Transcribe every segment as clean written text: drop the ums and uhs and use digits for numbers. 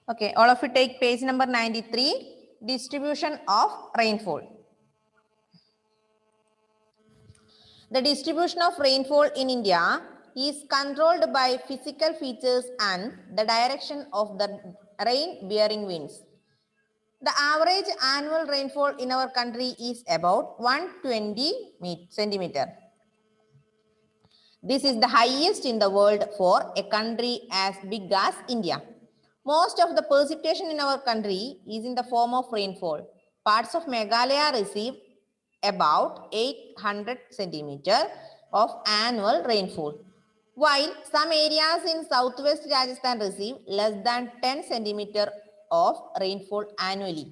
Okay, all of you take page number 93, distribution of rainfall. The distribution of rainfall in India is controlled by physical features and the direction of the rain-bearing winds. The average annual rainfall in our country is about 120 centimeter. This is the highest in the world for a country as big as India. Most of the precipitation in our country is in the form of rainfall. Parts of Meghalaya receive about 800 centimeter of annual rainfall, while some areas in southwest Rajasthan receive less than 10 centimeter of rainfall annually.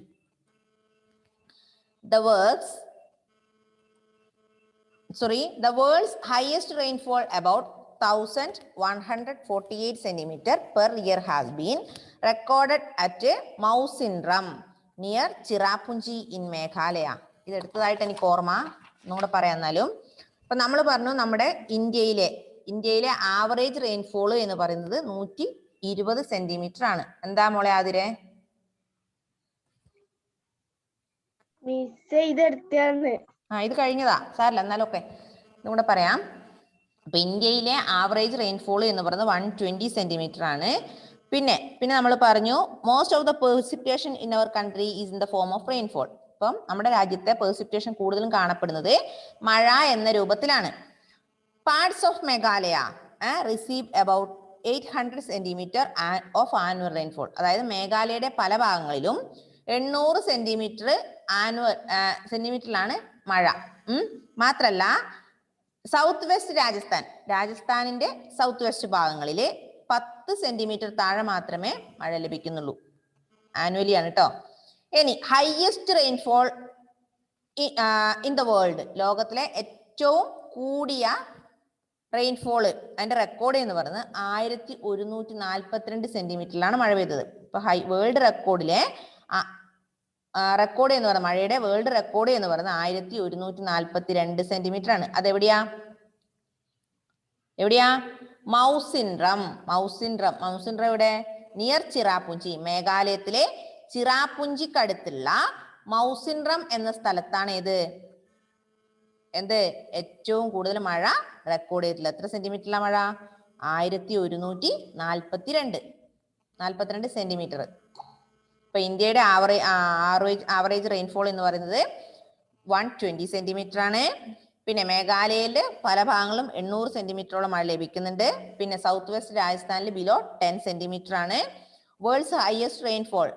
The world's highest rainfall, about 1148 centimeter per year, has been recorded at Mawsynram near Cherrapunji in Meghalaya. ഇത് എടുത്തതായിട്ട് എനിക്ക് ഓർമ്മ ഒന്നുകൂടെ പറയാന്നാലും ഇപ്പൊ നമ്മൾ പറഞ്ഞു നമ്മുടെ ഇന്ത്യയിലെ average rainfall എന്ന് പറയുന്നത് 120 സെന്റിമീറ്റർ ആണ്. എന്താ മോളെ അതിരെ? ഇത് കഴിഞ്ഞതാ, സാരല്ല, എന്നാലും ഒക്കെ ഇതുകൂടെ പറയാം. അപ്പൊ ഇന്ത്യയിലെ ആവറേജ് റെയിൻഫോൾ എന്ന് പറയുന്നത് 120 സെന്റിമീറ്റർ ആണ്. പിന്നെ നമ്മൾ പറഞ്ഞു most of the precipitation in our country is in the form of rainfall. അപ്പം നമ്മുടെ രാജ്യത്തെ പെർസിപ്പിറ്റേഷൻ കൂടുതലും കാണപ്പെടുന്നത് മഴ എന്ന രൂപത്തിലാണ്. Parts of Meghalaya receive about 800 centimetre of annual rainfall. അതായത് മേഘാലയയുടെ പല ഭാഗങ്ങളിലും 800 സെന്റിമീറ്ററിലാണ് മഴ. മാത്രല്ല സൗത്ത് വെസ്റ്റ് രാജസ്ഥാനിന്റെ സൗത്ത് വെസ്റ്റ് ഭാഗങ്ങളില് 10 സെന്റിമീറ്റർ താഴെ മാത്രമേ മഴ ലഭിക്കുന്നുള്ളൂ. ആനുവലി ആണ് കേട്ടോ. ഇനി highest rainfall in the world, ലോകത്തിലെ ഏറ്റവും കൂടിയ റെയിൻഫോള് അതിന്റെ റെക്കോർഡ് എന്ന് പറയുന്നത് 1142 സെന്റിമീറ്ററിലാണ് മഴ പെയ്തത്. ഇപ്പൊ വേൾഡ് റെക്കോർഡിലെ റെക്കോർഡ് എന്ന് പറയുന്നത് മഴയുടെ വേൾഡ് റെക്കോർഡ് എന്ന് പറയുന്നത് 1142 സെന്റിമീറ്റർ ആണ്. അതെവിടെയാ? മൗസിൻഡ്രം ഇവിടെ നിയർ ചിറാപുഞ്ചി, മേഘാലയത്തിലെ ചിറാപുഞ്ചിക്കടുത്തുള്ള മൗസിൻഡ്രം എന്ന സ്ഥലത്താണ് ഏറ്റവും കൂടുതൽ മഴ റെക്കോർഡ് ചെയ്തിട്ടുള്ളത്. എത്ര സെന്റിമീറ്ററിലാണ് മഴ? 1142 സെന്റിമീറ്റർ. ഇപ്പൊ ഇന്ത്യയുടെ ആവറേജ് റെയിൻഫോൾ എന്ന് പറയുന്നത് 120 സെന്റിമീറ്റർ ആണ്. പിന്നെ മേഘാലയയിൽ പല ഭാഗങ്ങളും 800 സെന്റിമീറ്ററോളം മഴ ലഭിക്കുന്നുണ്ട്. പിന്നെ സൗത്ത് വെസ്റ്റ് രാജസ്ഥാനിൽ ബിലോ 10 സെന്റിമീറ്റർ ആണ്. Worlds highest rainfall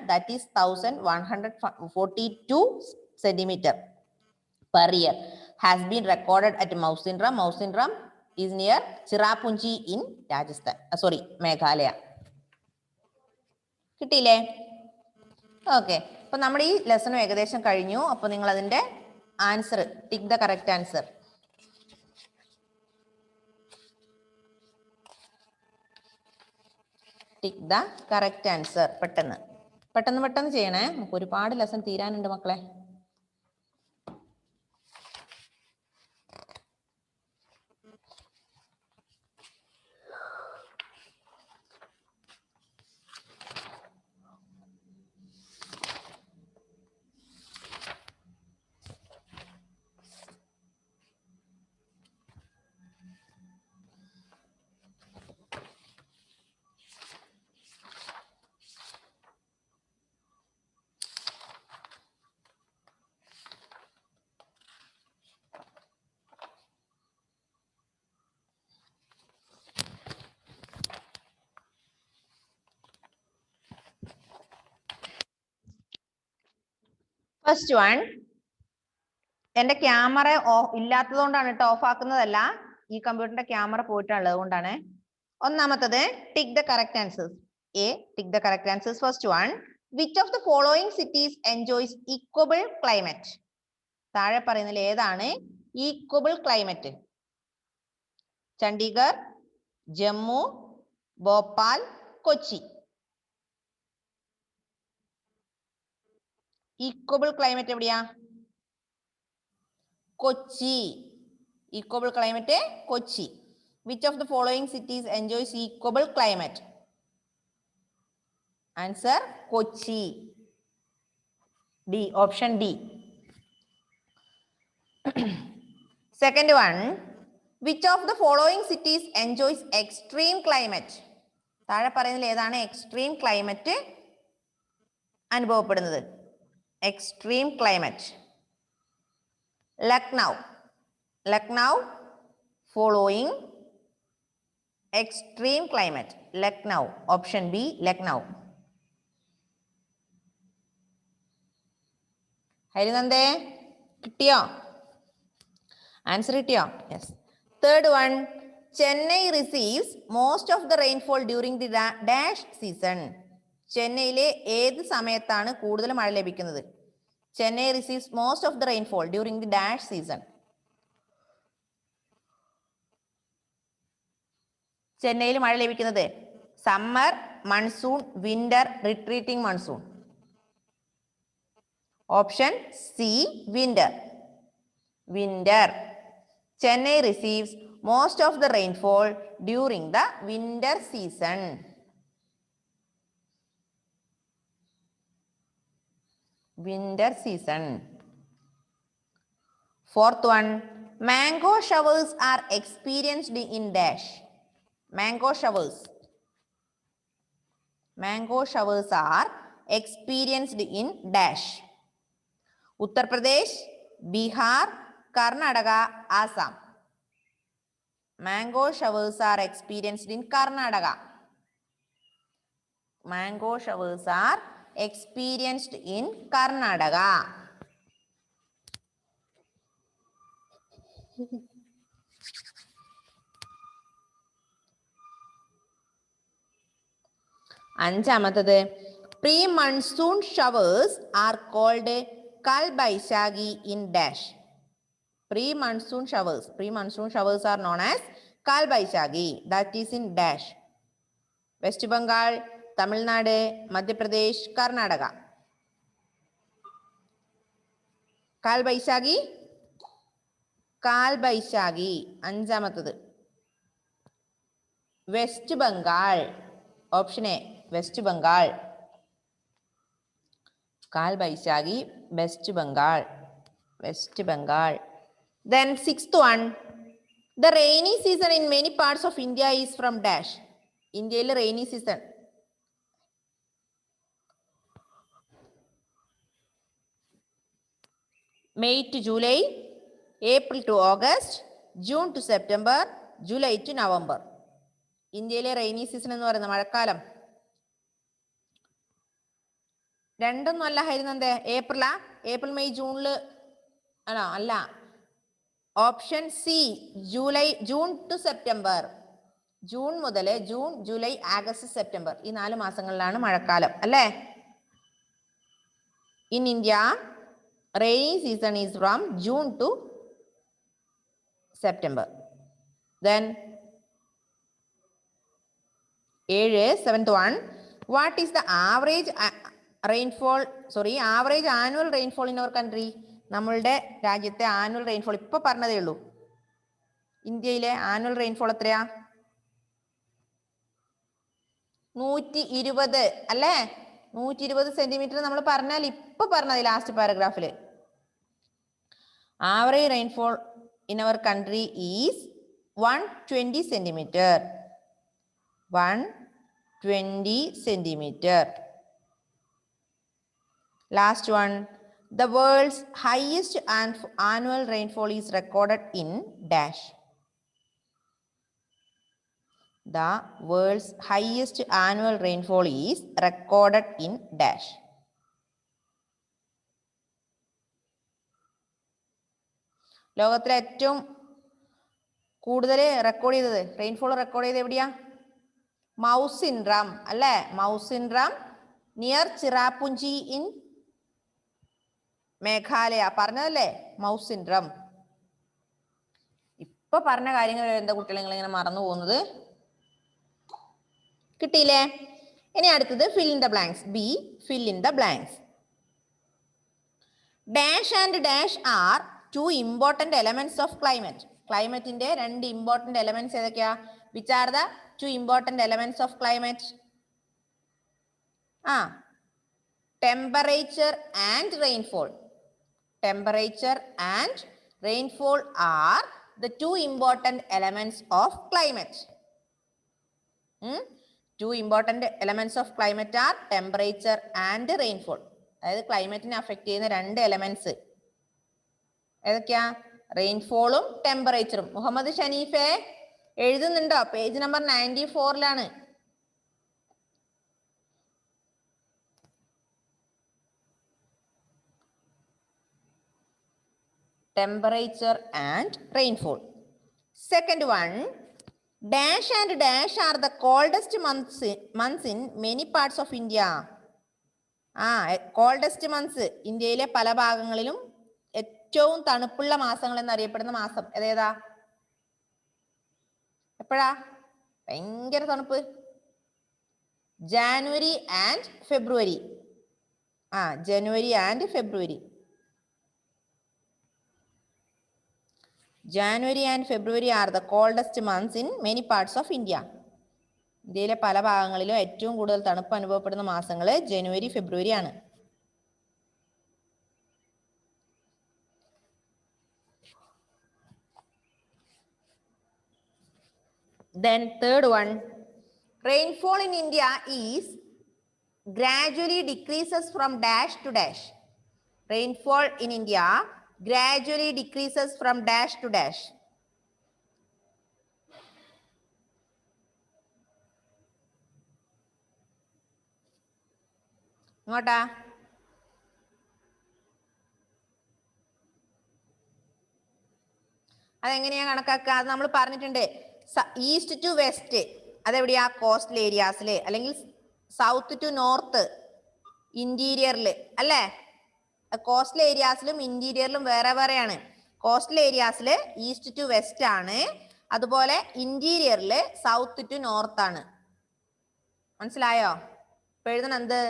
that is 1142 centimetre per year has been recorded at Mawsynram. Mawsynram is near Cherrapunji in Meghalaya. കിട്ടിയില്ലേ? ഓക്കെ, അപ്പൊ നമ്മുടെ ഈ ലെസൺ ഏകദേശം കഴിഞ്ഞു. അപ്പൊ നിങ്ങൾ അതിന്റെ answer tick the correct answer. Tick the correct answer. പെട്ടെന്ന് ചെയ്യണേ, നമുക്ക് ഒരുപാട് ലെസൺ തീരാനുണ്ട് മക്കളെ. ഫസ്റ്റ് വൺ, എന്റെ ക്യാമറ ഇല്ലാത്തത് കൊണ്ടാണ് കേട്ടോ, ഓഫ് ആക്കുന്നതല്ല. ഈ കമ്പ്യൂട്ടറിന്റെ ക്യാമറ പോയിട്ടുള്ളത് കൊണ്ടാണ്. ഒന്നാമത്തത് tick the correct answers. Tick the correct answers. First one, which of the following cities enjoys equable climate? താഴെ പറയുന്നതിൽ ഏതാണ് equable climate? Chandigarh, Jammu, Bhopal, Kochi. Equable climate എവിടെയാ? Kochi. Equable climate Kochi. Which of the following cities enjoys equable climate? Answer Kochi. D, option D. Second one, which of the following cities enjoys extreme climate? താഴെ പറയുന്നതിൽ ഏതാണ് extreme climate അനുഭവപ്പെടുന്നത്? Extreme climate. Lucknow. Lucknow following extreme climate. Lucknow, option B, Lucknow. ഹരിനന്ദേ കിട്ടിയോ? Answer കിട്ടിയോ? Yes. Third one, Chennai receives most of the rainfall during the dash season. ചെന്നൈയിലെ ഏത് സമയത്താണ് കൂടുതൽ മഴ ലഭിക്കുന്നത്? Chennai receives most of the rainfall during the dash season. ചെന്നൈയിൽ മഴ ലഭിക്കുന്നത് summer, monsoon, winter, retreating monsoon. Option C, winter. Winter. Chennai receives most of the rainfall during the winter season. Winter season. Fourth one, mango showers are experienced in dash. Mango showers. Mango showers are experienced in dash. Uttar Pradesh, Bihar, Karnataka, Assam. Mango showers are experienced in Karnataka. Mango showers are experienced in Karnataka. അഞ്ചാമത്തത്, pre monsoon showers are called Kalbaishakhi in dash. Pre monsoon showers are known as Kalbaishakhi. That is in dash. West Bengal, Tamil Nadu, Madhya Pradesh, Karnataka. Kalbaishakhi. Kalbaishakhi അഞ്ചാമത്തത്. West Bengal. Option A, West Bengal. Kalbaishakhi, West Bengal. West Bengal. Then sixth one, the rainy season in many parts of India is from dash. ഇന്ത്യയിലെ rainy season May to July, April to August, June to September, July to November. ഇന്ത്യയിലെ rainy season എന്ന് പറയുന്നത് മഴക്കാലം. രണ്ടൊന്നും അല്ല ഹരിനന്ദേ, ഏപ്രിലാ? April May ജൂണില് ആണോ? അല്ല. Option C, July, June to September. June മുതൽ ജൂൺ, ജൂലൈ, ആഗസ്റ്റ്, സെപ്റ്റംബർ, ഈ 4 മാസങ്ങളിലാണ് മഴക്കാലം അല്ലേ? In India rainy season is from June to September. Then 7, 7th one, what is the average rainfall, average annual rainfall in our country? നമ്മളുടെ രാജ്യത്തെ annual rainfall ഇപ്പൊ പറഞ്ഞതേ ഉള്ളൂ. ഇന്ത്യയിലെ ആനുവൽ റെയിൻഫോൾ എത്രയാ? 120 അല്ലേ? 120 സെന്റിമീറ്റർ നമ്മൾ പറഞ്ഞാൽ ഇപ്പൊ പറഞ്ഞത് ലാസ്റ്റ് പാരഗ്രാഫിൽ. Average rainfall in our country is 120 centimetre. 120 centimetre. Last one, the world's highest annual rainfall is recorded in dash. The world's highest annual rainfall is recorded in dash. ലോകത്തിലെ ഏറ്റവും കൂടുതൽ റെക്കോർഡ് ചെയ്തത്, rainfall record ചെയ്തത് എവിടെയാ? മൗസിൻഡ്രം അല്ലേ? Mawsynram near Cherrapunji in Meghalaya. പറഞ്ഞതല്ലേ മൗസിൻഡ്രം. ഇപ്പൊ പറഞ്ഞ കാര്യങ്ങൾ എന്താ കുട്ടികൾ നിങ്ങൾ ഇങ്ങനെ മറന്നു പോകുന്നത്? കിട്ടിയില്ലേ? ഇനി അടുത്തത് fill in the blanks. B, fill in the blanks. Dash and dash are 2 important elements of climate. ക്ലൈമറ്റിന്റെ 2 important elements ഏതൊക്കെയാ? Which are the 2 important elements of climate? temperature and rainfall. Temperature and rainfall are the two important elements of climate. Two important elements of climate are temperature and rainfall. അതായത് ക്ലൈമറ്റിനെ affect ചെയ്യുന്ന രണ്ട് elements ഏതൊക്കെയാ? റെയിൻഫോളും ടെമ്പറേച്ചറും. മുഹമ്മദ് ഷനീഫെ എഴുതുന്നുണ്ടോ? Page number 94 temperature and rainfall. Second one, dash and dash are the coldest months in many parts of India. coldest months ഇന്ത്യയിലെ പല ഭാഗങ്ങളിലും ഏറ്റവും തണുപ്പുള്ള മാസങ്ങൾ എന്നറിയപ്പെടുന്ന മാസം ഏതേതാ? എപ്പോഴാ ഭയങ്കര തണുപ്പ്? January and February. January and February. January and February are the coldest months in many parts of India. ഇന്ത്യയിലെ പല ഭാഗങ്ങളിലും ഏറ്റവും കൂടുതൽ തണുപ്പ് അനുഭവപ്പെടുന്ന മാസങ്ങൾ ജനുവരി ഫെബ്രുവരി ആണ്. Then third one, rainfall in India is gradually decreases from dash to dash. Rainfall in India gradually decreases from dash to dash. ഇങ്ങോട്ടാ? അതെങ്ങനെയാ കണക്കാക്കുക? അത് നമ്മൾ പറഞ്ഞിട്ടുണ്ട്. ഈസ്റ്റ് ടു വെസ്റ്റ് അതെവിടെയാ? കോസ്റ്റൽ ഏരിയാസിൽ, അല്ലെങ്കിൽ സൗത്ത് ടു നോർത്ത് ഇന്റീരിയറിൽ അല്ലേ? കോസ്റ്റൽ ഏരിയാസിലും ഇന്റീരിയറിലും വേറെ വേറെയാണ്. കോസ്റ്റൽ ഏരിയാസിൽ ഈസ്റ്റ് ടു വെസ്റ്റ് ആണ്, അതുപോലെ ഇന്റീരിയറിൽ സൗത്ത് ടു നോർത്ത് ആണ്. മനസ്സിലായോ? ഇപ്പൊ എഴുതണം എന്ത്?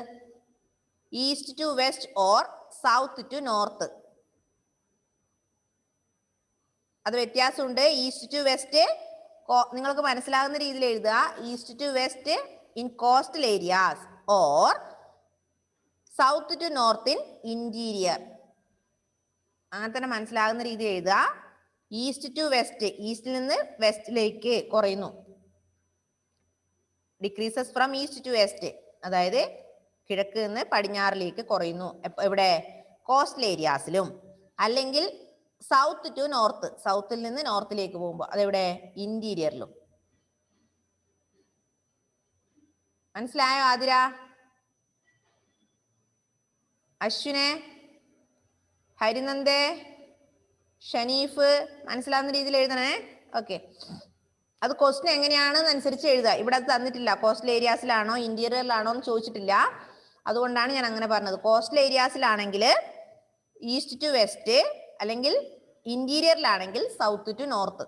East to west or south to north. അത് വ്യത്യാസമുണ്ട്. ഈസ്റ്റ് ടു വെസ്റ്റ് നിങ്ങൾക്ക് മനസ്സിലാകുന്ന രീതിയിൽ എഴുതുക. East to west in coastal areas or south to north in interior. അങ്ങനെ തന്നെ മനസ്സിലാകുന്ന രീതി എഴുതുക. ഈസ്റ്റ് ടു വെസ്റ്റ്, ഈസ്റ്റിൽ നിന്ന് വെസ്റ്റിലേക്ക് കുറയുന്നു. Decreases from east to west, അതായത് കിഴക്ക് നിന്ന് പടിഞ്ഞാറിലേക്ക് കുറയുന്നു. എവിടെ? കോസ്റ്റൽ ഏരിയാസിലും. അല്ലെങ്കിൽ സൗത്ത് ടു നോർത്ത്, സൗത്തിൽ നിന്ന് നോർത്തിലേക്ക് പോകുമ്പോൾ അതെവിടെ? ഇന്റീരിയറിലും. മനസ്സിലായോ ആതിര? അശ്വിനെ, ഹരിനന്ദേ, ഷനീഫ് മനസ്സിലാവുന്ന രീതിയിൽ എഴുതണേ. ഓക്കെ. അത് ക്വസ്റ്റ്യൻ എങ്ങനെയാണെന്ന് അനുസരിച്ച് എഴുതുക. ഇവിടെ അത് തന്നിട്ടില്ല. കോസ്റ്റൽ ഏരിയാസിലാണോ ഇന്റീരിയറിലാണോ എന്ന് ചോദിച്ചിട്ടില്ല. അതുകൊണ്ടാണ് ഞാൻ അങ്ങനെ പറഞ്ഞത്. കോസ്റ്റൽ ഏരിയാസിലാണെങ്കിൽ ഈസ്റ്റ് ടു വെസ്റ്റ്, അല്ലെങ്കിൽ ഇന്റീരിയറിലാണെങ്കിൽ സൗത്ത് ടു നോർത്ത്.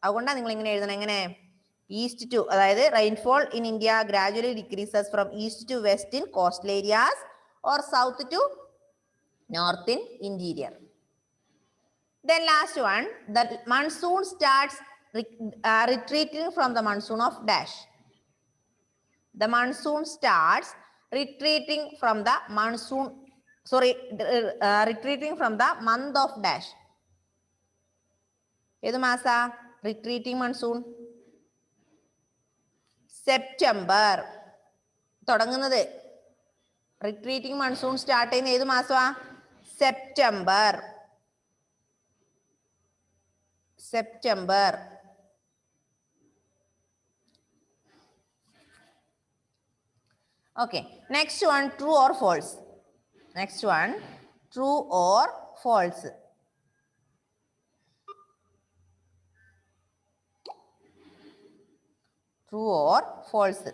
അതുകൊണ്ടാണ് നിങ്ങൾ ഇങ്ങനെ എഴുതണം. എങ്ങനെ? ഈസ്റ്റ് ടു, അതായത് rainfall in India gradually decreases from east to west in coastal areas or south to north in interior. Then last one, the monsoon starts retreating from the monsoon of dash. The monsoon starts retreating from the monsoon, retreating from the month of dash. ഏത് മാസാ retreating monsoon? September തുടങ്ങുന്നത്. Retreating monsoon start ചെയ്യുന്ന ഏത് മാസമാ? September. September. Okay, next one, true or false. Next one, true or false. True or false.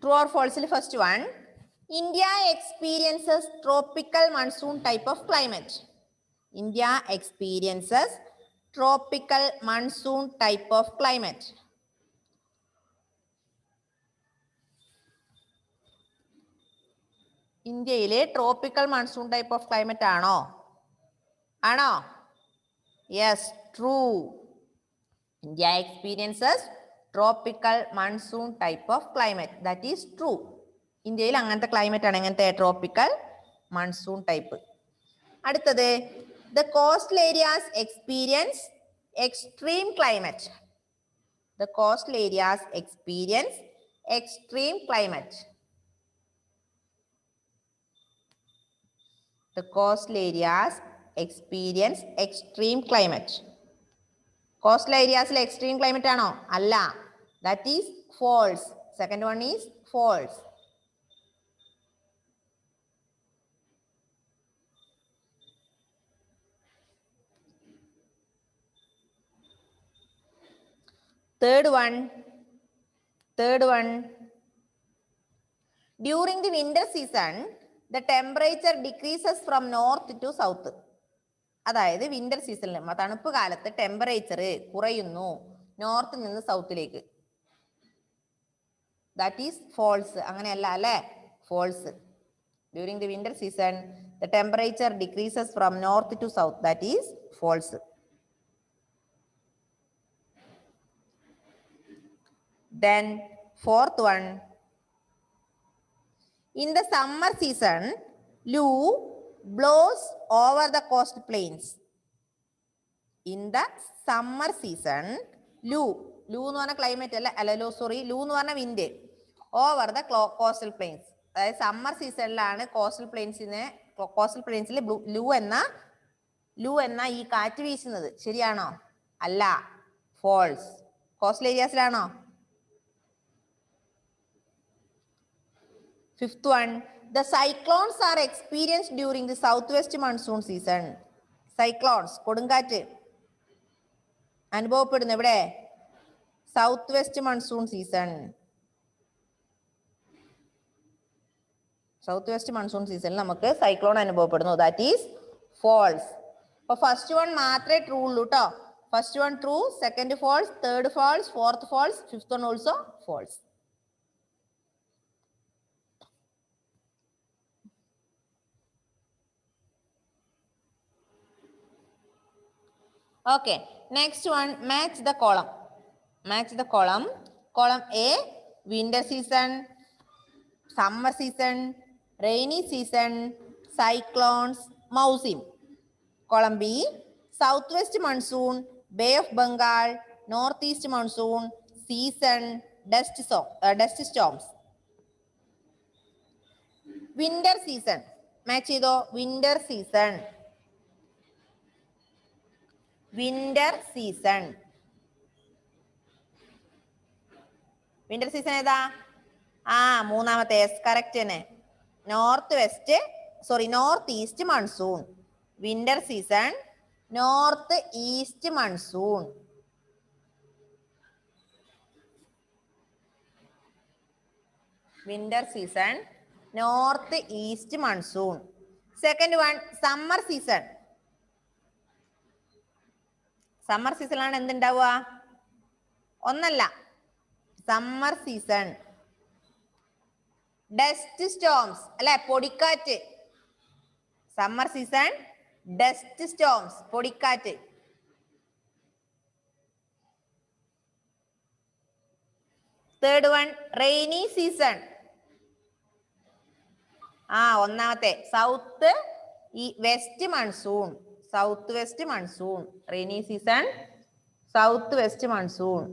True or false? First one, India experiences tropical monsoon type of climate. India experiences tropical monsoon type of climate. ഇന്ത്യയിലെ tropical monsoon type of climate ആണോ? ആണോ? Yes, true. India experiences tropical monsoon type of climate. That is true. ഇന്ത്യയിൽ അങ്ങനത്തെ climate ആണ്, എങ്ങനത്തെ tropical monsoon type. അടുത്തത്, the coastal areas experience extreme climate. The coastal areas experience extreme climate. The coastal areas experience extreme climate. Coastal areas extreme climate ആണോ? അല്ല. That is false. Second one is false. Third one. During the winter season, the temperature decreases from north to south. അതായത് winter സീസണിൽ തണുപ്പ് കാലത്ത് temperature കുറയുന്നു നോർത്തിൽ നിന്ന് സൗത്തിലേക്ക്. That is false. അങ്ങനെയല്ല അല്ലേ? False. During the winter season the temperature decreases from north to south. That is false. Then fourth one, in the summer season, Loo blows over the coast plains. In the summer season, Loo എന്ന് പറഞ്ഞ climate Loo എന്ന് പറഞ്ഞ wind over the coastal plains. അതായത് summer സീസണിലാണ് coastal പ്ലെയിൻസിൽ ലൂ എന്ന ഈ കാറ്റ് വീശുന്നത്. ശരിയാണോ? അല്ല, ഫോൾസ്. കോസ്റ്റൽ ഏരിയാസിലാണോ? Fifth one, the cyclones are experienced during the southwest monsoon season. Cyclones, കൊടുങ്കാറ്റ് അനുഭവപ്പെടുന്നു എവിടെ? South west monsoon season. South west monsoon സീസണിൽ നമുക്ക് സൈക്ലോൺ അനുഭവപ്പെടുന്നു. That is false. അപ്പൊ ഫസ്റ്റ് വൺ മാത്രമേ ട്രൂ ഉള്ളൂ കേട്ടോ. First one true, second false, third false, fourth false, fifth one also false. Okay, next one, match the column. Match the column. Column A, winter season, summer season, rainy season, cyclones, monsoon. Column B, southwest monsoon, Bay of Bengal, northeast monsoon, season, dust storms. Winter season. Match ചെയ്തോ? winter season. Winter season. Winter season ഏതാ? മൂന്നാമത്തെ. Correct തന്നെ. North east monsoon. Winter season north east monsoon. Winter season north east monsoon. Second one, summer season. Summer സീസണിലാണ് എന്തുണ്ടാവുക? ഒന്നല്ല, summer season dust storms അല്ലെ, പൊടിക്കാറ്റ്. Summer season dust storms, പൊടിക്കാറ്റ്. Third one, rainy season. ഒന്നാമത്തെ south west monsoon. South west monsoon. Rainy season south west monsoon.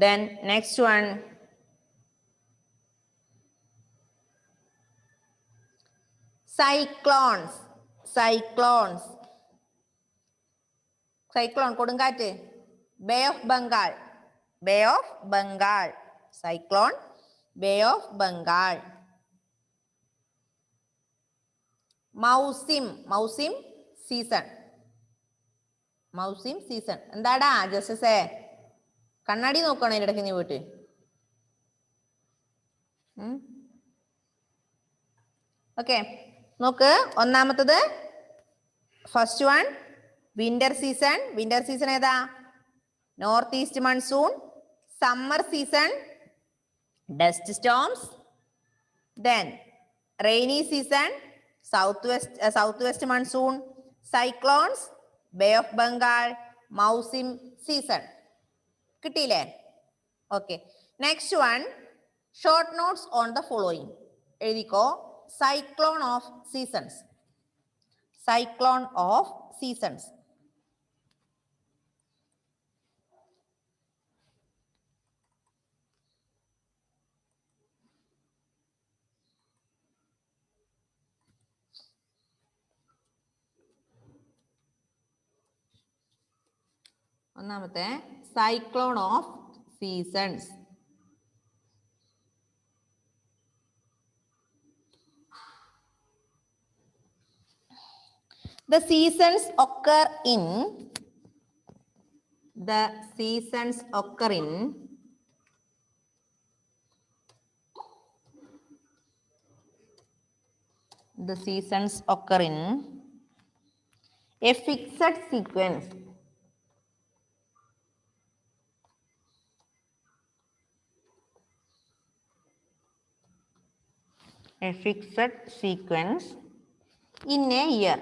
Then next one, cyclones. Cyclone കൊടുങ്കാറ്റ്. Bay of Bengal. Cyclone, Bay of Bengal. മൗസിം മൗസിം season മൗസിം season എന്താടാ ജസ്സേ കണ്ണാടി നോക്കണം ഇടയ്ക്ക് നീ പോയിട്ട് ഓക്കെ നോക്ക് ഒന്നാമത്തത് ഫസ്റ്റ് വൺ വിന്റർ സീസൺ ഏതാ north east monsoon summer season dust storms then rainy season south west monsoon cyclones bay of Bengal മൗസിം സീസൺ കിട്ടിയില്ലേ okay next one short notes on the following എഴുതിക്കോ സൈക്ലോൺ ഓഫ് സീസൺസ് ഒന്നാമത്തെ cyclone of seasons The seasons occur in a fixed sequence. In a year.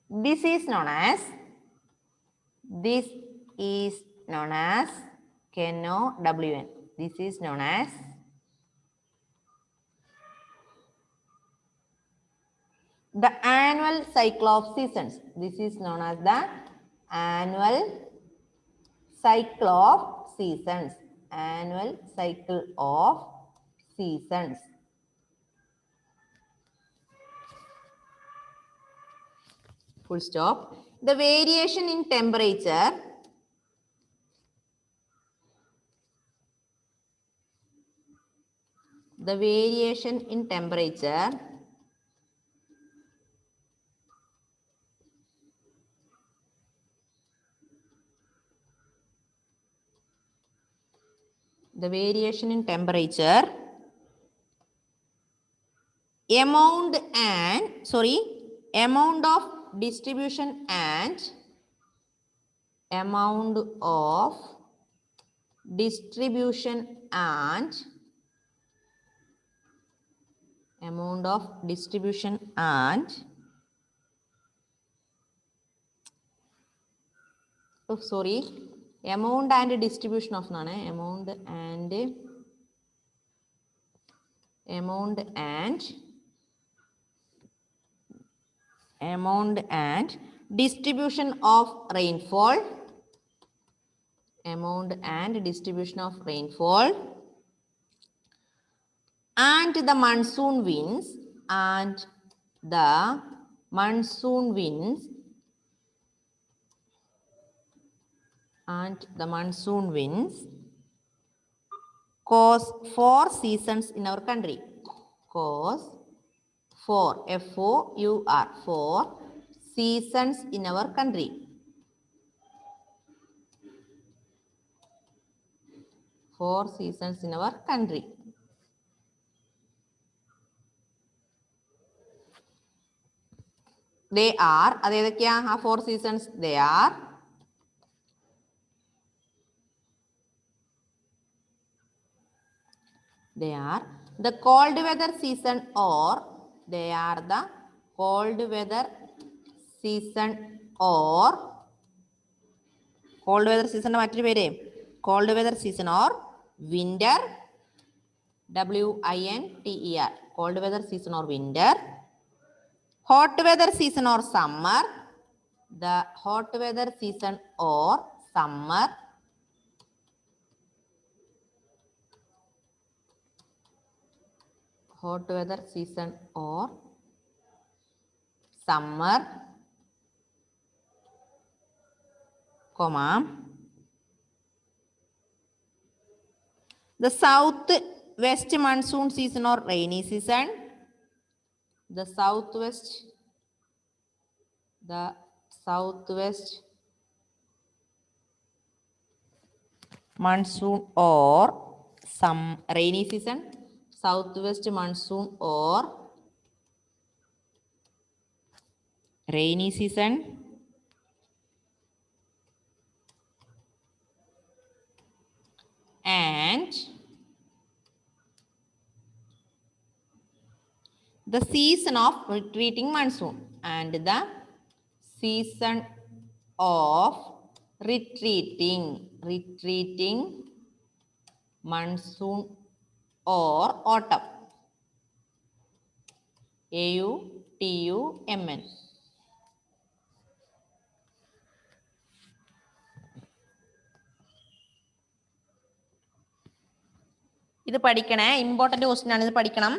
This is known as KNOWN. This is known as the annual cycle of seasons. This is known as the annual cycle of seasons. Annual cycle of seasons. Full stop. The variation in temperature amount of distribution and distribution of rainfall and the monsoon winds cause 4 seasons in our country. Cause 4 seasons in our country. They are, അതേതൊക്കെയാ ആ 4 seasons? They are the cold weather season or cold weather season മറ്റൊരു പേര് cold weather season or winter, winter, cold weather season or winter, hot weather season or summer, the hot weather season or summer, hot weather season or summer, comma, the south west monsoon season or rainy season? The southwest monsoon or some rainy season? Southwest monsoon or rainy season? And the season of retreating monsoon. And the season of retreating monsoon or autumn. AUTUMN. ഇത് പഠിക്കണേ, important question ആണ്, ഇത് പഠിക്കണം.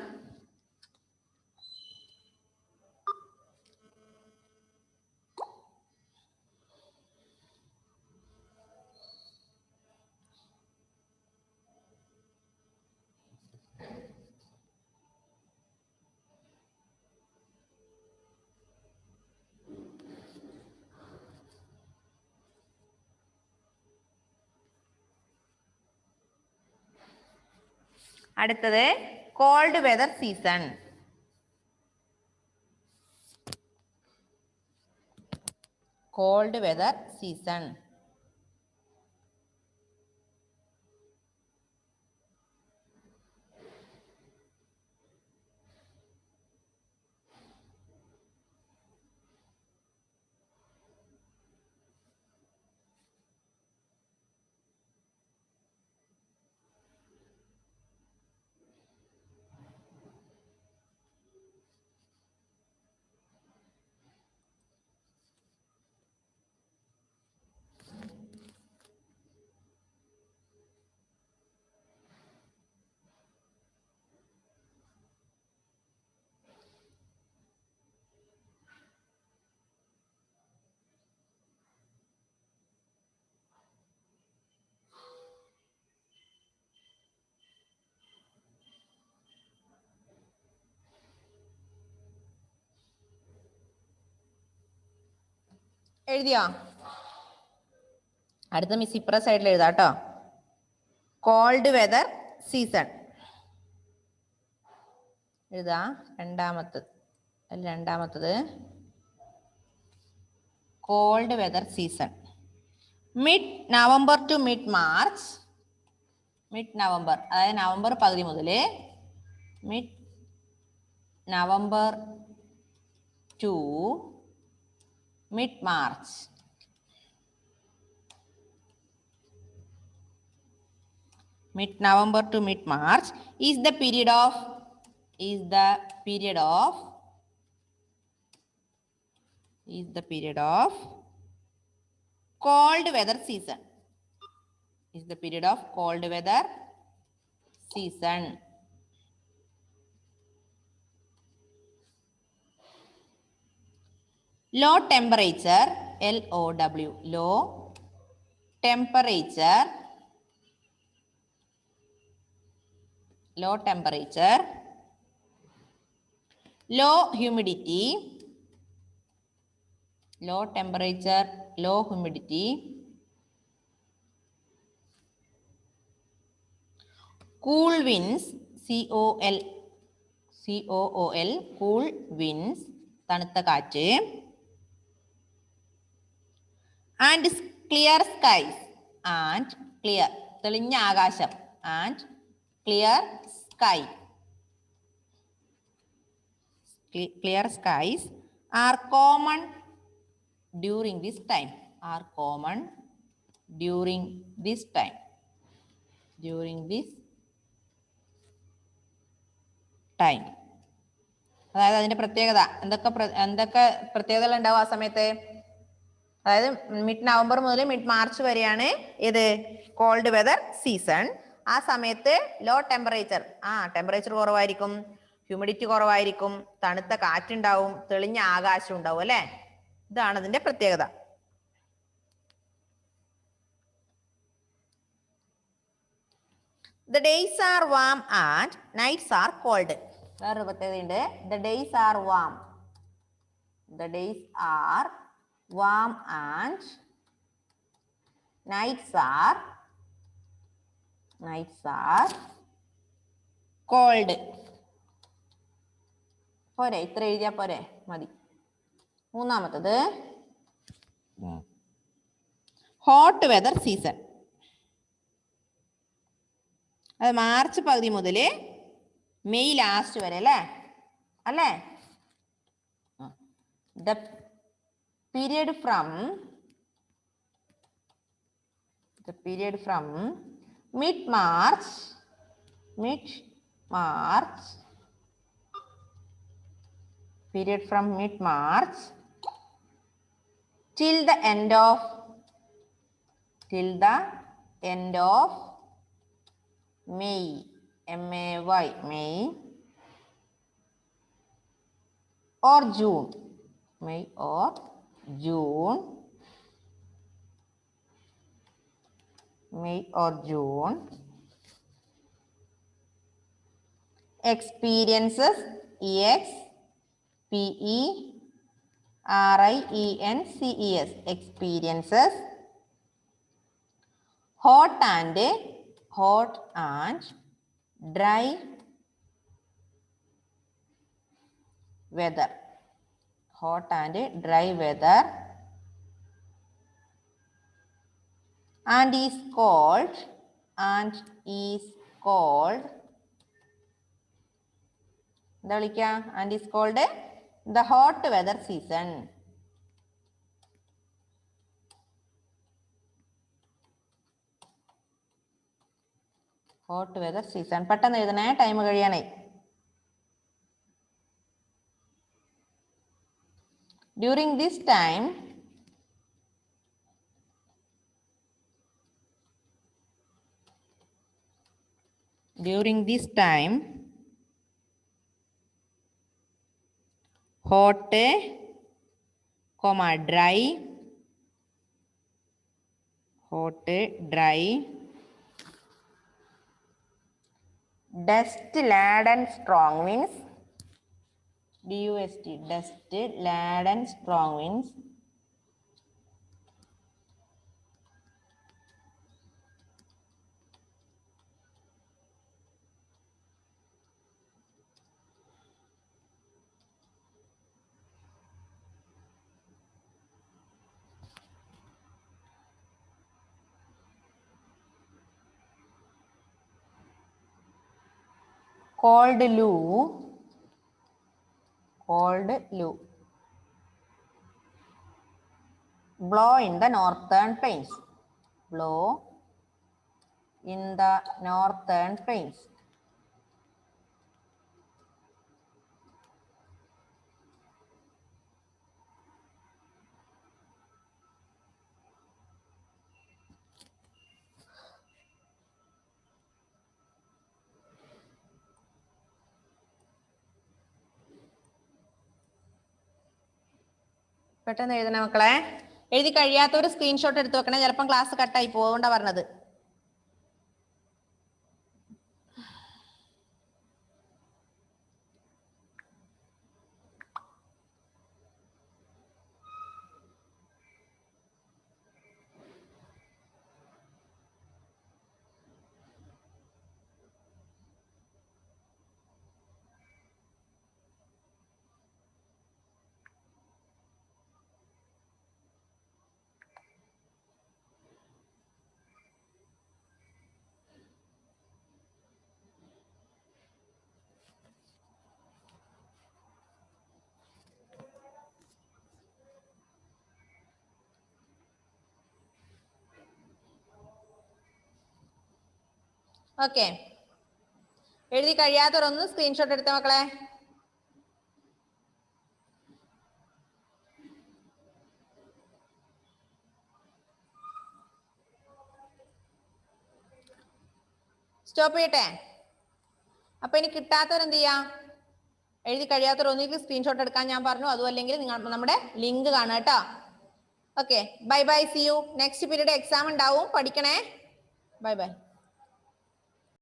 അടുത്തത് cold weather season. Cold weather season. എഴുതിയോ? അടുത്ത miss ഇപ്പുറ സൈഡിൽ എഴുതാം കേട്ടോ. കോൾഡ് വെതർ സീസൺ എഴുതാ. രണ്ടാമത്തത് cold weather season. Mid November to mid March. Mid November അതായത് നവംബർ പകുതി മുതൽ mid November to mid March. Mid November to mid March is the period of cold weather season. Is the period of cold weather season. Low temperature, LOW, low temperature, low humidity, low temperature, low humidity, cool winds, COOL, cool winds, തണുത്ത കാറ്റ്, and clear skies, and clear, തെളിഞ്ഞ ആകാശം, and clear sky. Clear skies are common during this time. അതായത് അതിന്റെ പ്രത്യേകത എന്തൊക്കെ പ്രത്യേകതകൾ ഉണ്ടാവും ആ സമയത്ത്? അതായത് മിഡ് നവംബർ മുതൽ മിഡ് മാർച്ച് വരെയാണ് ഇത് കോൾഡ് വെതർ സീസൺ. ആ സമയത്ത് ലോ ടെമ്പറേച്ചർ, ടെമ്പറേച്ചർ കുറവായിരിക്കും, ഹ്യൂമിഡിറ്റി കുറവായിരിക്കും, തണുത്ത കാറ്റുണ്ടാവും, തെളിഞ്ഞ ആകാശം ഉണ്ടാവും അല്ലെ. ഇതാണ് അതിന്റെ പ്രത്യേകത. The days are warm and nights are cold. വേറൊരു പ്രത്യേകതയുണ്ട്. The days are warm. The days are warm and nights are cold. പോരെ, ഇത്ര എഴുതിയാ പോരെ, മതി. മൂന്നാമത്തത് ഹോട്ട് വെതർ സീസൺ. അത് മാർച്ച് പകുതി മുതൽ മെയ് ലാസ്റ്റ് വരെ അല്ലേ? The period from mid March till the end of May, M-A-Y, May or June. Experiences, E-X-P-E-R-I-E-N-C-E-S, experiences hot and dry weather. And is called എന്താ വിളിക്കുക? And is called the hot weather season. Hot weather season. പെട്ടെന്ന് എഴുതണേ, time കഴിയാണേ. During this time hot, dry, dust laden strong winds, DUST, dust laden strong winds, cold Lou, blow in the northern plains, പെട്ടെന്ന് എഴുതണ മക്കളെ. എഴുതി കഴിയാത്തവർ screenshot എടുത്ത് വെക്കണേ, ചിലപ്പം class കട്ടായി പോകൊണ്ടാ പറഞ്ഞത്. ഓക്കെ, എഴുതി കഴിയാത്തവരൊന്ന് സ്ക്രീൻഷോട്ട് എടുത്ത മക്കളെ. സ്റ്റോപ്പ് ചെയ്യട്ടെ. അപ്പൊ ഇനി കിട്ടാത്തവരെന്ത് ചെയ്യാ? എഴുതി കഴിയാത്തവർ ഒന്നിക്ക് സ്ക്രീൻഷോട്ട് എടുക്കാൻ ഞാൻ പറഞ്ഞു, അതും അല്ലെങ്കിൽ നിങ്ങൾ നമ്മുടെ ലിങ്ക് കാണുക കേട്ടോ. Okay, bye bye, see you. Next period exam ഉണ്ടാവും, പഠിക്കണേ. Bye by.